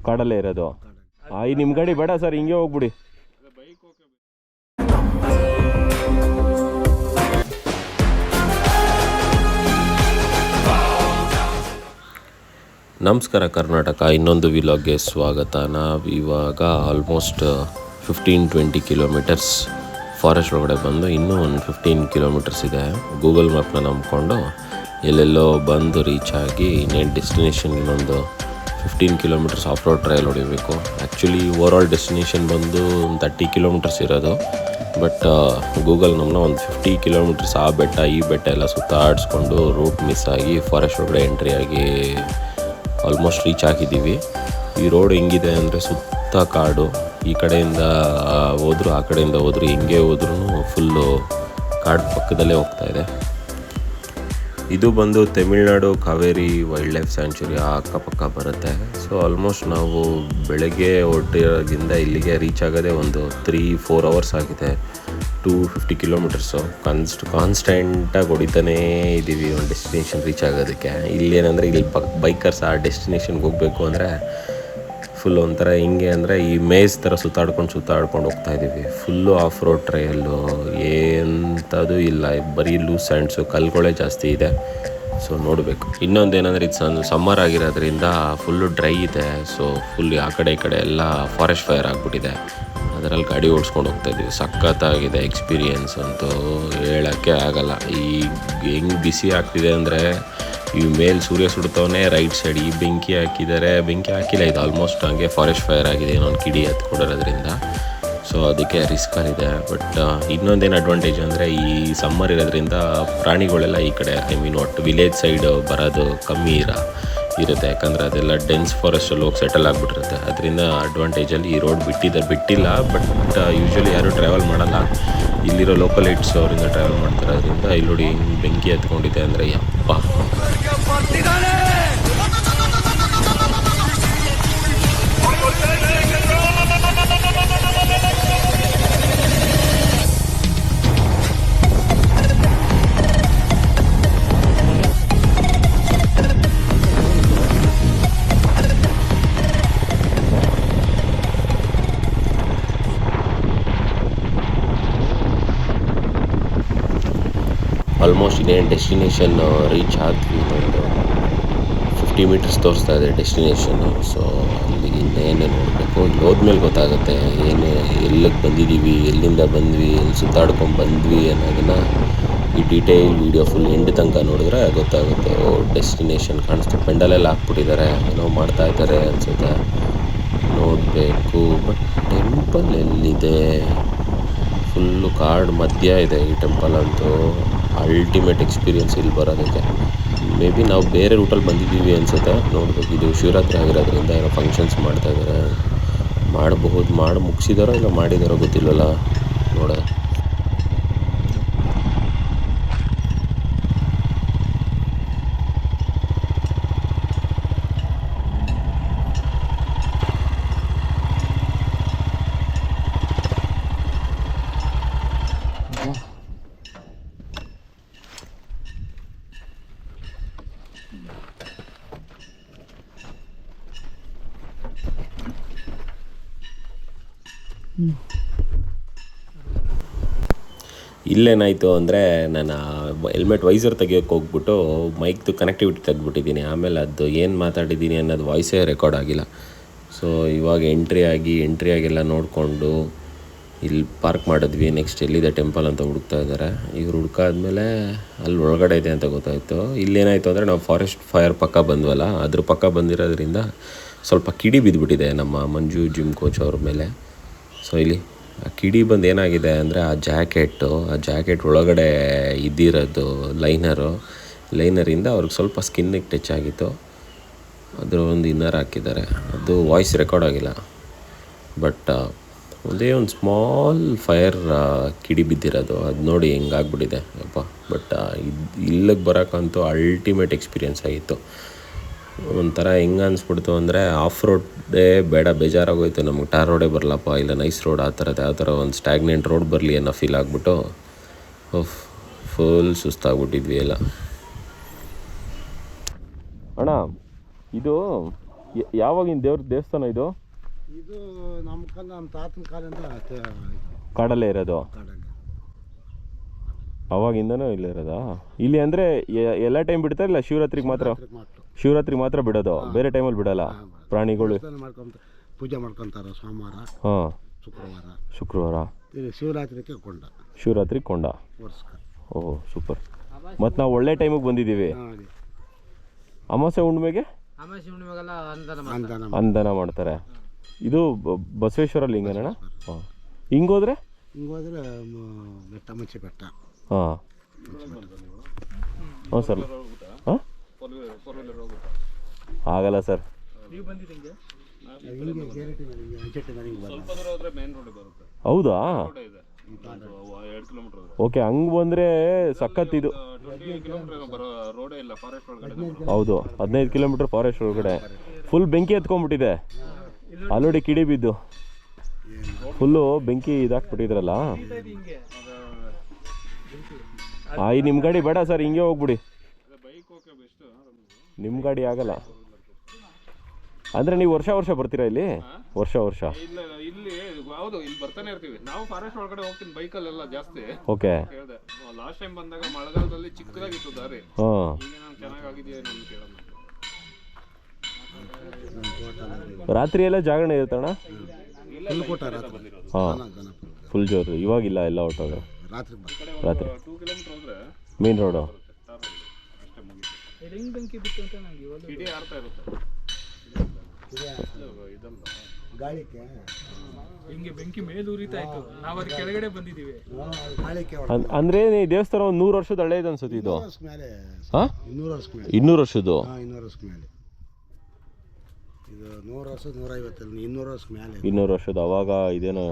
ಕಾಡಲ್ಲೇ ಇರೋದು. ಈ ನಿಮ್ಮ ಗಾಡಿ ಬೇಡ ಸರ್, ಹಿಂಗೆ ಹೋಗ್ಬಿಡಿ. ನಮಸ್ಕಾರ ಕರ್ನಾಟಕ, ಇನ್ನೊಂದು ವಿಲಾಗ್ಗೆ ಸ್ವಾಗತ. ನಾವಿವಾಗ ಆಲ್ಮೋಸ್ಟ್ 15-20 ಕಿಲೋಮೀಟರ್ಸ್ ಫಾರೆಸ್ಟ್ ಒಳಗಡೆ ಬಂದು ಇನ್ನೂ ಒಂದು 15 ಕಿಲೋಮೀಟರ್ಸ್ ಇದೆ. ಗೂಗಲ್ ಮ್ಯಾಪ್ನ ನಂಬಿಕೊಂಡು ಎಲ್ಲೆಲ್ಲೋ ಬಂದು ರೀಚ್ ಆಗಿ ಇನ್ನೇನು ಡೆಸ್ಟಿನೇಷನ್ ಇನ್ನೊಂದು 15 ಕಿಲೋಮೀಟರ್ಸ್ ಆಫ್ ರೋಡ್ ಟ್ರಯಲ್ ಹೊಡಿಬೇಕು. ಆ್ಯಕ್ಚುಲಿ ಓವರಾಲ್ ಡೆಸ್ಟಿನೇಷನ್ ಬಂದು 30 ಕಿಲೋಮೀಟರ್ಸ್ ಇರೋದು. ಬಟ್ ಗೂಗಲ್ ನಮ್ಮನ್ನ ಒಂದು 50 ಕಿಲೋಮೀಟರ್ಸ್ ಆ ಬೆಟ್ಟ ಈ ಬೆಟ್ಟ ಎಲ್ಲ ಸುತ್ತಾಡಿಸ್ಕೊಂಡು ರೂಟ್ ಮಿಸ್ ಆಗಿ ಫಾರೆಸ್ಟ್ ಒಳಗಡೆ ಎಂಟ್ರಿ ಆಗಿ ಆಲ್ಮೋಸ್ಟ್ ರೀಚ್ ಆಗಿದ್ದೀವಿ. ಈ ರೋಡ್ ಹೆಂಗಿದೆ ಅಂದರೆ ಸುತ್ತ ಕಾಡು, ಈ ಕಡೆಯಿಂದ ಹೋದ್ರು ಆ ಕಡೆಯಿಂದ ಹೋದ್ರು ಹೆಂಗೆ ಹೋದ್ರೂ ಫುಲ್ಲು ಕಾಡು ಪಕ್ಕದಲ್ಲೇ ಹೋಗ್ತಾಯಿದೆ. ಇದು ಬಂದು Tamil Nadu Kaveri wild life sanctuary ಅಕ್ಕಪಕ್ಕ ಬರುತ್ತೆ. ಸೊ ಆಲ್ಮೋಸ್ಟ್ ನಾವು ಬೆಳಗ್ಗೆ ಹೊರಟಿರೋದ್ರಿಂದ ಇಲ್ಲಿಗೆ ರೀಚ್ ಆಗೋದೇ ಒಂದು 3-4 ಅವರ್ಸ್ ಆಗಿದೆ. 250 ಕಿಲೋಮೀಟರ್ಸು ಕಾನ್ಸ್ಟೆಂಟಾಗಿ ಹೊಡಿತಾನೇ ಇದ್ದೀವಿ ಒಂದು ಡೆಸ್ಟಿನೇಷನ್ ರೀಚ್ ಆಗೋದಕ್ಕೆ. ಇಲ್ಲೇನಂದರೆ ಇಲ್ಲಿ ಬೈಕರ್ಸ್ ಆ ಡೆಸ್ಟಿನೇಷನ್ಗೆ ಹೋಗಬೇಕು ಅಂದರೆ ಫುಲ್ ಒಂಥರ ಹಿಂಗೆ ಅಂದರೆ ಈ ಮೇಸ್ ಥರ ಸುತ್ತಾಡ್ಕೊಂಡು ಹೋಗ್ತಾಯಿದ್ದೀವಿ. ಫುಲ್ಲು ಆಫ್ ರೋಡ್ ಟ್ರಯಲ್ಲು, ಎಂಥದ್ದು ಇಲ್ಲ, ಬರೀ ಲೂಸ್ ಸ್ಯಾಂಡ್ಸು, ಕಲ್ಗಳೇ ಜಾಸ್ತಿ ಇದೆ. ಸೊ ನೋಡಬೇಕು. ಇನ್ನೊಂದೇನೆಂದರೆ ಇದು ಸಮ್ಮರ್ ಆಗಿರೋದ್ರಿಂದ ಫುಲ್ಲು ಡ್ರೈ ಇದೆ. ಸೊ ಫುಲ್ ಆ ಕಡೆ ಈ ಕಡೆ ಎಲ್ಲ ಫಾರೆಸ್ಟ್ ಫೈರ್ ಆಗಿಬಿಟ್ಟಿದೆ. ಅದರಲ್ಲಿ ಗಾಡಿ ಓಡಿಸ್ಕೊಂಡು ಹೋಗ್ತಾಯಿದ್ದೀವಿ. ಸಖತ್ತಾಗಿದೆ ಎಕ್ಸ್ಪೀರಿಯೆನ್ಸ್ ಅಂತೂ ಹೇಳೋಕ್ಕೆ ಆಗಲ್ಲ. ಈಗ ಹೆಂಗೆ ಬಿಸಿ ಆಗ್ತಿದೆ ಅಂದರೆ ಈ ಮೇಲೆ ಸೂರ್ಯ ಸುಡ್ತವನೇ, ರೈಟ್ ಸೈಡ್ ಈ ಬೆಂಕಿ ಹಾಕಿಲ್ಲ, ಇದು ಆಲ್ಮೋಸ್ಟ್ ಹಂಗೆ ಫಾರೆಸ್ಟ್ ಫೈರ್ ಆಗಿದೆ ಇನ್ನೊಂದು ಕಿಡಿ ಹತ್ಕೊಡೋದ್ರಿಂದ. ಸೊ ಅದಕ್ಕೆ ರಿಸ್ಕಲ್ಲಿದೆ. ಬಟ್ ಇನ್ನೊಂದೇನು ಅಡ್ವಾಂಟೇಜ್ ಅಂದರೆ ಈ ಸಮ್ಮರ್ ಇರೋದ್ರಿಂದ ಪ್ರಾಣಿಗಳೆಲ್ಲ ಈ ಕಡೆ ಒಟ್ಟು ವಿಲೇಜ್ ಸೈಡ್ ಬರೋದು ಕಮ್ಮಿ ಇರುತ್ತೆ. ಯಾಕಂದರೆ ಅದೆಲ್ಲ ಡೆನ್ಸ್ ಫಾರೆಸ್ಟಲ್ಲಿ ಹೋಗಿ ಸೆಟಲ್ ಆಗಿಬಿಟ್ಟಿರುತ್ತೆ. ಅದರಿಂದ ಅಡ್ವಾಂಟೇಜಲ್ಲಿ ಈ ರೋಡ್ ಬಿಟ್ಟಿಲ್ಲ. ಬಟ್ ಯೂಶ್ವಲಿ ಯಾರೂ ಟ್ರಾವೆಲ್ ಮಾಡಲ್ಲ. ಇಲ್ಲಿರೋ ಲೋಕಲ್ ಐಟ್ಸ್ ಅವರಿಂದ ಟ್ರಾವೆಲ್ ಮಾಡ್ತಾರೆ. ಅದರಿಂದ ಇಲ್ಲಿ ನೋಡಿ ಹಿಂಗೆ ಬೆಂಕಿ ಹತ್ಕೊಂಡಿದೆ ಅಂದರೆ ಯಪ್ಪ. ಆಲ್ಮೋಸ್ಟ್ ಇನ್ನೇನು ಡೆಸ್ಟಿನೇಷನ್ ರೀಚ್ ಆದ್ವಿ. ಒಂದು 50 ಮೀಟರ್ಸ್ ತೋರಿಸ್ತಾ ಇದೆ ಡೆಸ್ಟಿನೇಷನ್ನು. ಸೊ ಅಲ್ಲಿಗೆ ಇನ್ನೇನೇ ನೋಡಬೇಕು. ಇಲ್ಲಿ ಹೋದ್ಮೇಲೆ ಗೊತ್ತಾಗುತ್ತೆ ಎಲ್ಲಿಗೆ ಬಂದಿದ್ದೀವಿ, ಎಲ್ಲಿಂದ ಬಂದ್ವಿ, ಎಲ್ಲಿ ಸುತ್ತಾಡ್ಕೊಂಡು ಬಂದ್ವಿ ಅನ್ನೋದನ್ನು ಈ ಡೀಟೇಲ್ ವೀಡಿಯೋ ಫುಲ್ ಎಂಡ್ ತನಕ ನೋಡಿದ್ರೆ ಗೊತ್ತಾಗುತ್ತೆ. ಡೆಸ್ಟಿನೇಷನ್ ಕಾಣಿಸ್ತು. ಪೆಂಡಲೆಲ್ಲ ಹಾಕ್ಬಿಟ್ಟಿದ್ದಾರೆ, ಏನೋ ಮಾಡ್ತಾಯಿದ್ದಾರೆ ಅನಿಸುತ್ತೆ, ನೋಡಬೇಕು. ಬಟ್ ಟೆಂಪಲ್ ಎಲ್ಲಿದೆ? ಫುಲ್ಲು ಕಾಡು ಮಧ್ಯ ಇದೆ ಈ ಟೆಂಪಲ್ ಅಂತೂ. ಅಲ್ಟಿಮೇಟ್ ಎಕ್ಸ್ಪೀರಿಯೆನ್ಸ್ ಇಲ್ಲಿ ಬರೋದಕ್ಕೆ. ಮೇ ಬಿ ನಾವು ಬೇರೆ ರೂಟಲ್ಲಿ ಬಂದಿದ್ದೀವಿ ಅನಿಸುತ್ತೆ, ನೋಡಬೇಕು. ಇದು ಶಿವರಾತ್ರಿ ಆಗಿರೋದ್ರಿಂದ ಏನೋ ಫಂಕ್ಷನ್ಸ್ ಮಾಡ್ತಾಯಿದ್ದಾರೆ, ಮಾಡಿ ಮುಗಿಸಿದಾರೋ ಇಲ್ಲ ಮಾಡಿದಾರೋ ಗೊತ್ತಿಲ್ಲಲ್ಲ, ನೋಡ. ಇಲ್ಲೇನಾಯಿತು ಅಂದರೆ ನಾನು ಹೆಲ್ಮೆಟ್ ವೈಸರ್ ತೆಗಿಯೋಕ್ಕೆ ಹೋಗ್ಬಿಟ್ಟು ಮೈಕ್ದು ಕನೆಕ್ಟಿವಿಟಿ ತೆಗ್ದುಬಿಟ್ಟಿದ್ದೀನಿ. ಆಮೇಲೆ ಅದು ಏನು ಮಾತಾಡಿದ್ದೀನಿ ಅನ್ನೋದು ವಾಯ್ಸೇ ರೆಕಾರ್ಡ್ ಆಗಿಲ್ಲ. ಸೊ ಇವಾಗ ಎಂಟ್ರಿ ಆಗಿಲ್ಲ ನೋಡಿಕೊಂಡು ಇಲ್ಲಿ ಪಾರ್ಕ್ ಮಾಡಿದ್ವಿ. ನೆಕ್ಸ್ಟ್ ಎಲ್ಲಿದೆ ಟೆಂಪಲ್ ಅಂತ ಹುಡುಕ್ತಾ ಇದ್ದಾರೆ. ಇವ್ರು ಹುಡುಕಾದ್ಮೇಲೆ ಅಲ್ಲಿ ಒಳಗಡೆ ಇದೆ ಅಂತ ಗೊತ್ತಾಯಿತು. ಇಲ್ಲೇನಾಯಿತು ಅಂದರೆ ನಾವು ಫಾರೆಸ್ಟ್ ಫೈರ್ ಪಕ್ಕ ಬಂದ್ವಲ್ಲ, ಅದ್ರ ಪಕ್ಕ ಬಂದಿರೋದ್ರಿಂದ ಸ್ವಲ್ಪ ಕಿಡಿ ಬಿದ್ದುಬಿಟ್ಟಿದೆ ನಮ್ಮ ಮಂಜು ಜಿಮ್ ಕೋಚ್ ಅವ್ರ ಮೇಲೆ. ಸೊ ಇಲ್ಲಿ ಆ ಕಿಡಿ ಬಂದು ಏನಾಗಿದೆ ಅಂದರೆ ಆ ಜಾಕೆಟ್ ಒಳಗಡೆ ಇದ್ದಿರೋದು ಲೈನರಿಂದ ಅವ್ರಿಗೆ ಸ್ವಲ್ಪ ಸ್ಕಿನ್ನಿಗೆ ಟಚ್ ಆಗಿತ್ತು. ಅದರ ಒಂದು ಇನ್ನರ್ ಹಾಕಿದ್ದಾರೆ. ಅದು ವಾಯ್ಸ್ ರೆಕಾರ್ಡ್ ಆಗಿಲ್ಲ. ಬಟ್ ಒಂದೇ ಒಂದು ಸ್ಮಾಲ್ ಫೈರ್ ಕಿಡಿ ಬಿದ್ದಿರೋದು, ಅದು ನೋಡಿ ಹೆಂಗಾಗ್ಬಿಟ್ಟಿದೆ ಅಪ್ಪ. ಬಟ್ ಇಲ್ಲಿಗೆ ಬರೋಕ್ಕಂತೂ ಅಲ್ಟಿಮೇಟ್ ಎಕ್ಸ್ಪೀರಿಯೆನ್ಸ್ ಆಗಿತ್ತು. ಒಂಥರ ಹೆಂಗೆ ಅನಿಸ್ಬಿಡ್ತು ಅಂದರೆ ಆಫ್ ರೋಡೇ ಬೇಡ, ಬೇಜಾರಾಗೋಯ್ತು ನಮಗೆ. ಟಾರ್ ರೋಡೇ ಬರಲಪ್ಪ, ಇಲ್ಲ ನೈಸ್ ರೋಡ್, ಆ ಥರ ಒಂದು ಸ್ಟ್ಯಾಗ್ನೆಂಟ್ ರೋಡ್ ಬರಲಿ ಅನ್ನೋ ಫೀಲ್ ಆಗಿಬಿಟ್ಟು ಫುಲ್ ಸುಸ್ತಾಗ್ಬಿಟ್ಟಿದ್ವಿ ಎಲ್ಲ. ಅಣ್ಣ ಇದು ಯಾವಾಗಿನ ದೇವಸ್ಥಾನ ಇದು? ಇದು ನಮ್ಮ ತಾತನ ಕಾಲದಿಂದ ಕಾಡಲ್ಲೇ ಇರೋದು? ಅವಾಗಿಂದನೂ ಇಲ್ಲೇ ಇರೋದಾ? ಇಲ್ಲಿ ಅಂದರೆ ಎಲ್ಲ ಟೈಮ್ ಬಿಡ್ತಾರೆ ಇಲ್ಲ ಶಿವರಾತ್ರಿಗೆ ಮಾತ್ರ? ಶಿವರಾತ್ರಿಗೆ ಮಾತ್ರ ಬಿಡೋದು, ಬೇರೆ ಟೈಮಲ್ಲಿ ಬಿಡಲ್ಲ ಪ್ರಾಣಿಗಳು? ಪೂಜೆ ಮಾಡ್ಕೊತಾರೆ ಸೋಮವಾರ, ಹಾಂ, ಶುಕ್ರವಾರ, ಶಿವರಾತ್ರಿಗೆ ಕೊಂಡ ವರ್ಷ. ಓಹ್ ಸೂಪರ್. ಮತ್ತು ನಾವು ಒಳ್ಳೆ ಟೈಮಿಗೆ ಬಂದಿದ್ದೀವಿ. ಅಮಾವಾಸ್ಯೆ ಹುಣ್ಣಿಮೆಗೆ ಅಂದನ ಮಾಡ್ತಾರೆ. ಇದು ಬಸವೇಶ್ವರ ಲಿಂಗನಣ್ಣ? ಹಾಂ. ಹಿಂಗೋದ್ರೆ ಬೆಟ್ಟ ಮಚ್ಚೆ ಬೆಟ್ಟ. ಹಾಂ ಹಾಂ ಸರ್. ಹಾಂ ಆಗಲ್ಲ ಸರ್. ಹೌದಾ? ಓಕೆ, ಹಂಗೆ ಬಂದರೆ ಸಖತ್ತಿದು. ಹೌದು, 15 ಕಿಲೋಮೀಟ್ರ್ ಫಾರೆಸ್ಟ್ ಒಳಗಡೆ. ಫುಲ್ ಬೆಂಕಿ ಎತ್ಕೊಂಡ್ಬಿಟ್ಟಿದೆ ಆಲ್ರೆಡಿ, ಕಿಡಿ ಬಿದ್ದು ಫುಲ್ಲು ಬೆಂಕಿ ಇದಾಕ್ಬಿಟ್ಟಿದ್ರಲ್ಲ. ನಿಮ್ಮ ಗಾಡಿ ಬೇಡ ಸರ್, ಹಿಂಗೆ ಹೋಗ್ಬಿಡಿ. ನಿಮ್ಮ ಗಾಡಿ ಆಗಲ್ಲ ಅಂದರೆ ನೀವು ವರ್ಷ ವರ್ಷ ಬರ್ತೀರಾ ಇಲ್ಲಿ? ವರ್ಷ ಇಲ್ಲಿ ಹೌದು, ಇಲ್ಲಿ ಬರ್ತಾನೆ ಇರ್ತೀವಿ ನಾವು. ಫಾರೆಸ್ಟ್ ಒಳಗಡೆ ಹೋಗ್ತೀನಿ ಬೈಕಲ್ಲೆಲ್ಲ ಜಾಸ್ತಿ. ಓಕೆ. ಲಾಸ್ಟ್ ಟೈಮ್ ಬಂದಾಗ ಮಳೆಗಾಲದಲ್ಲಿ ಚಿಕ್ಕದಾಗಿತ್ತು ದಾರಿ. ಹಾಂ, ಈಗ ನಾನು ಚೆನ್ನಾಗಿದೆಯಾ ನಾನು ಕೇಳೋಣ. ರಾತ್ರಿ ಎಲ್ಲ ಜಾಗರಣೆ ಇರುತ್ತಣ್ಣ? ಹಾಂ, ಫುಲ್ ಜೋರು. ಇವಾಗಿಲ್ಲ, ಎಲ್ಲ ಹೊಟ್ಟೋದು ರಾತ್ರಿ. 2 ಕಿಲೋಮೀಟರ್ ಹೋದ್ರೆ ಮೇನ್ ರೋಡು. ಕಿಡಿ ಆಡ್ತಾ ಇರುತ್ತೆ. ಹಿಂಗೆ ಬೆಂಕಿ ಮೇಲೆ ಉರಿತಾ ಇತ್ತು, ನಾವು ಅದಕ್ಕೆ ಕೆಳಗಡೆ ಬಂದಿದ್ದೀವಿ. ಅಂದ್ರೆ ಈ ದೇವಸ್ಥಾನ 100 ವರ್ಷದ ಹಳೇದು ಅನ್ಸುತ್ತೆ ಇದು. ಹಾಂ, 200 ವರ್ಷದ್ದು. 200 ವರ್ಷದ. ಅವಾಗ ಇದೇನೋ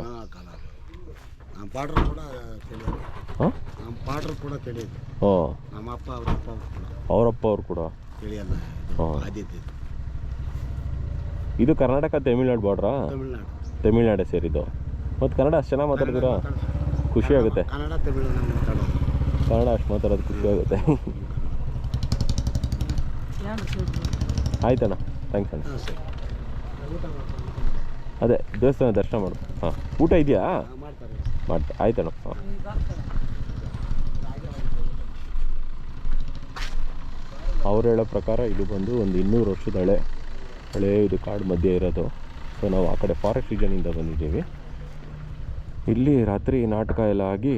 ಅವರಪ್ಪ ಅವ್ರು ಕೂಡ. ಇದು ಕರ್ನಾಟಕ ತಮಿಳ್ನಾಡು ಬಾರ್ಡ್ರಾ? ತಮಿಳ್ನಾಡು ಸೇರಿದ್ದು. ಮತ್ತು ಕನ್ನಡ ಅಷ್ಟು ಚೆನ್ನಾಗಿ ಮಾತಾಡ್ತೀರಾ? ಖುಷಿ ಆಗುತ್ತೆ. ಕನ್ನಡ ಅಷ್ಟು ಮಾತಾಡೋದು ಖುಷಿ ಆಗುತ್ತೆ. ಆಯ್ತಣ್ಣ, ಥ್ಯಾಂಕ್ಸ್ ಅಣ್ಣ. ಅದೇ ದೇವಸ್ಥಾನ ದರ್ಶನ ಮಾಡು. ಹಾಂ, ಊಟ ಇದೆಯಾ? ಆಯ್ತಣ್ಣ. ಹಾಂ, ಅವ್ರು ಹೇಳೋ ಪ್ರಕಾರ ಇದು ಬಂದು ಒಂದು 200 ವರ್ಷದ ಹಳೆ ಇದು ಕಾಡು ಮಧ್ಯೆ ಇರೋದು. ಸೊ ನಾವು ಆ ಕಡೆ ಫಾರೆಸ್ಟ್ ರೀಜನಿಂದ ಬಂದಿದ್ದೀವಿ. ಇಲ್ಲಿ ರಾತ್ರಿ ನಾಟಕ ಎಲ್ಲ ಆಗಿ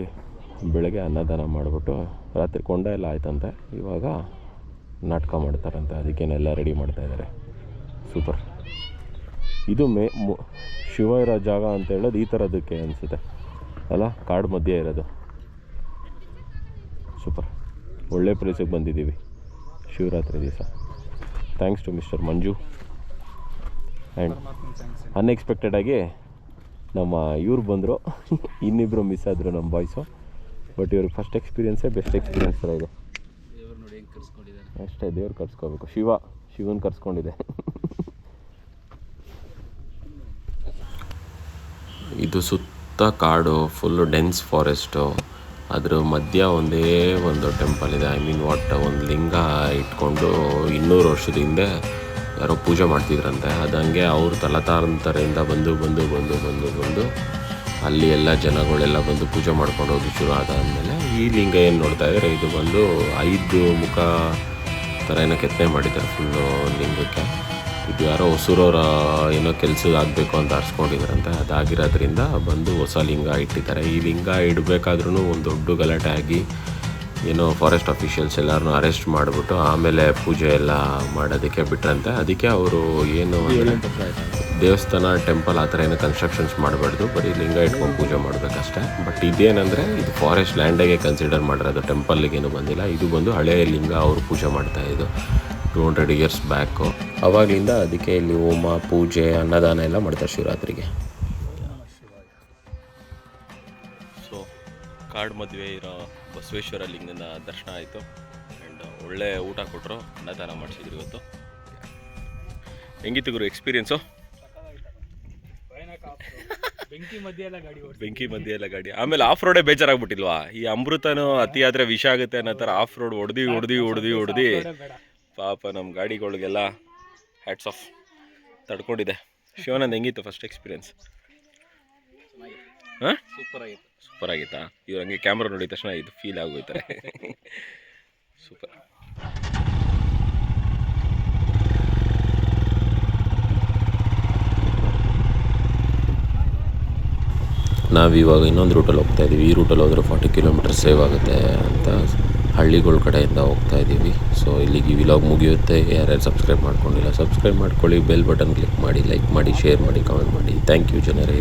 ಬೆಳಗ್ಗೆ ಅನ್ನದಾನ ಮಾಡಿಬಿಟ್ಟು ರಾತ್ರಿ ಕೊಂಡ ಎಲ್ಲ ಆಯ್ತಂತೆ. ಇವಾಗ ನಾಟಕ ಮಾಡ್ತಾರಂತೆ, ಅದಕ್ಕೇನೆಲ್ಲ ರೆಡಿ ಮಾಡ್ತಾಯಿದ್ದಾರೆ. ಸೂಪರ್. ಇದು ಶಿವ ಇರೋ ಜಾಗ ಅಂತ ಹೇಳೋದು ಈ ಥರದಕ್ಕೆ ಅನಿಸುತ್ತೆ ಅಲ್ಲ, ಕಾಡು ಮಧ್ಯೆ ಇರೋದು. ಸೂಪರ್, ಒಳ್ಳೆ ಪ್ಲೇಸಿಗೆ ಬಂದಿದ್ದೀವಿ ಶಿವರಾತ್ರಿ ದಿವಸ. Thanks to mister Manju. And ಅನ್ಎಕ್ಸ್ಪೆಕ್ಟೆಡಾಗಿ ನಮ್ಮ ಇವ್ರು ಬಂದರು, ಇನ್ನಿಬ್ಬರು ಮಿಸ್ ಆದರು ನಮ್ಮ ಬಾಯ್ಸು. ಬಟ್ ಇವ್ರಿಗೆ ಫಸ್ಟ್ ಎಕ್ಸ್ಪೀರಿಯನ್ಸೇ ಬೆಸ್ಟ್ ಎಕ್ಸ್ಪೀರಿಯನ್ಸ್ ಥರ ಇದೆ ಅಷ್ಟೇ. ದೇವ್ರು ಕರ್ಸ್ಕೋಬೇಕು, ಶಿವನ್ ಕರ್ಸ್ಕೊಂಡಿದೆ. ಇದು ಸುತ್ತ ಕಾಡು, ಫುಲ್ಲು ಡೆನ್ಸ್ ಫಾರೆಸ್ಟು. ಅದ್ರ ಮಧ್ಯ ಒಂದೇ ಒಂದು ಟೆಂಪಲ್ ಇದೆ. ಒಂದು ಲಿಂಗ ಇಟ್ಕೊಂಡು 200 ವರ್ಷದ ಹಿಂದೆ ಯಾರೋ ಪೂಜೆ ಮಾಡ್ತಿದ್ರಂತೆ. ಅದು ಹಂಗೆ ಅವ್ರ ತಲತಾರಂತರದಿಂದ ಬಂದು ಅಲ್ಲಿ ಎಲ್ಲ ಜನಗಳೆಲ್ಲ ಬಂದು ಪೂಜೆ ಮಾಡ್ಕೊಂಡು ಹೋಗಿ ಶುರು ಆದಾದಮೇಲೆ ಈ ಲಿಂಗ ಏನು ನೋಡ್ತಾ ಇದ್ದಾರೆ, ಇದು ಬಂದು 5 ಮುಖ ಥರ ಏನೋ ಕೆತ್ತನೆ ಮಾಡಿದ್ದಾರೆ ಫುಲ್ಲು ಲಿಂಗಕ್ಕೆ. ಇದು ಯಾರೋ ಹೊಸೂರವರ ಏನೋ ಕೆಲಸ ಆಗಬೇಕು ಅಂತ ಆರಿಸ್ಕೊಂಡಿದ್ರಂತೆ. ಅದಾಗಿರೋದ್ರಿಂದ ಬಂದು ಹೊಸ ಲಿಂಗ ಇಟ್ಟಿದ್ದಾರೆ. ಈ ಲಿಂಗ ಇಡಬೇಕಾದ್ರೂ ಒಂದು ದೊಡ್ಡ ಗಲಾಟೆ ಆಗಿ ಏನೋ ಫಾರೆಸ್ಟ್ ಅಫಿಷಿಯಲ್ಸ್ ಎಲ್ಲರನ್ನೂ ಅರೆಸ್ಟ್ ಮಾಡಿಬಿಟ್ಟು ಆಮೇಲೆ ಪೂಜೆ ಎಲ್ಲ ಮಾಡೋದಕ್ಕೆ ಬಿಟ್ರಂತೆ. ಅದಕ್ಕೆ ಅವರು ಏನು ದೇವಸ್ಥಾನ ಟೆಂಪಲ್ ಆ ಥರ ಏನೋ ಕನ್ಸ್ಟ್ರಕ್ಷನ್ಸ್ ಮಾಡಬಾರ್ದು, ಬರೀ ಲಿಂಗ ಇಟ್ಕೊಂಡು ಪೂಜೆ ಮಾಡಬೇಕಷ್ಟೇ. ಬಟ್ ಇದೇನೆಂದರೆ ಇದು ಫಾರೆಸ್ಟ್ ಲ್ಯಾಂಡಾಗೆ ಕನ್ಸಿಡರ್ ಮಾಡಿರೋದು, ಟೆಂಪಲ್ಗೇನು ಬಂದಿಲ್ಲ. ಇದು ಬಂದು ಹಳೆಯ ಲಿಂಗ ಅವರು ಪೂಜೆ ಮಾಡ್ತಾಯಿದ್ದು 200 ಇಯರ್ಸ್ ಬ್ಯಾಕು. ಅವಾಗಲಿಂದ ಅದಕ್ಕೆ ಇಲ್ಲಿ ಹೋಮ ಪೂಜೆ ಅನ್ನದಾನ ಎಲ್ಲ ಮಾಡ್ತಾರೆ ಶಿವರಾತ್ರಿಗೆ. ಸೊ ಕಾಡು ಮದುವೆ ಇರೋ ಬಸವೇಶ್ವರ ಲಿಂಗನ ದರ್ಶನ ಆಯಿತು. ಆ್ಯಂಡ್ ಒಳ್ಳೆ ಊಟ ಕೊಟ್ಟರು, ಅನ್ನದಾನ ಮಾಡಿಸಿದ್ರು ಇವತ್ತು. ಹೆಂಗಿತ್ತು ಗುರು ಎಕ್ಸ್ಪೀರಿಯನ್ಸು? ಬೆಂಕಿ ಮಧ್ಯೆ ಎಲ್ಲ ಗಾಡಿ. ಆಮೇಲೆ ಆಫ್ ರೋಡೇ ಬೇಜಾರಾಗ್ಬಿಟ್ಟಿಲ್ವಾ? ಈ ಅಮೃತನೂ ಅತಿ ಆದರೆ ವಿಷ ಆಗುತ್ತೆ ಅನ್ನೋ ಥರ ಆಫ್ ರೋಡ್ ಹೊಡೆದು ಪಾಪ ನಮ್ಮ ಗಾಡಿಗಳಿಗೆಲ್ಲ ಹ್ಯಾಟ್ಸ್ ಆಫ್. ತಡ್ಕೊಂಡಿದೆ. ಶಿವಾನಂದ್ ಹೆಂಗಿತ್ತು ಫಸ್ಟ್ ಎಕ್ಸ್ಪೀರಿಯನ್ಸ್? ಹಾಂ, ಸೂಪರ್ ಆಗಿತ್ತು. ಸೂಪರ್ ಆಗಿತ್ತಾ? ಇವ್ರು ಹಂಗೆ ಕ್ಯಾಮ್ರಾ ನೋಡಿದ ತಕ್ಷಣ ಇದು ಫೀಲ್ ಆಗೋಯ್ತಾರೆ. ಸೂಪರ್. ನಾವಿವಾಗ ಇನ್ನೊಂದು ರೂಟಲ್ಲಿ ಹೋಗ್ತಾ ಇದ್ದೀವಿ. ಈ ರೂಟಲ್ಲಿ ಹೋದರೆ 40 ಕಿಲೋಮೀಟರ್ ಸೇವ್ ಆಗುತ್ತೆ ಅಂತ ಹಳ್ಳಿಗಳ ಕಡೆಯಿಂದ ಹೋಗ್ತಾ ಇದ್ದೀವಿ. ಸೊ ಇಲ್ಲಿಗೆ ವಿಲಾಗ್ ಮುಗಿಯುತ್ತೆ. ಯಾರ್ಯಾರು ಸಬ್ಸ್ಕ್ರೈಬ್ ಮಾಡ್ಕೊಂಡಿಲ್ಲ ಸಬ್ಸ್ಕ್ರೈಬ್ ಮಾಡ್ಕೊಳ್ಳಿ, ಬೆಲ್ ಬಟನ್ ಕ್ಲಿಕ್ ಮಾಡಿ, ಲೈಕ್ ಮಾಡಿ, ಶೇರ್ ಮಾಡಿ, ಕಾಮೆಂಟ್ ಮಾಡಿ. ಥ್ಯಾಂಕ್ ಯು ಜನರೇ.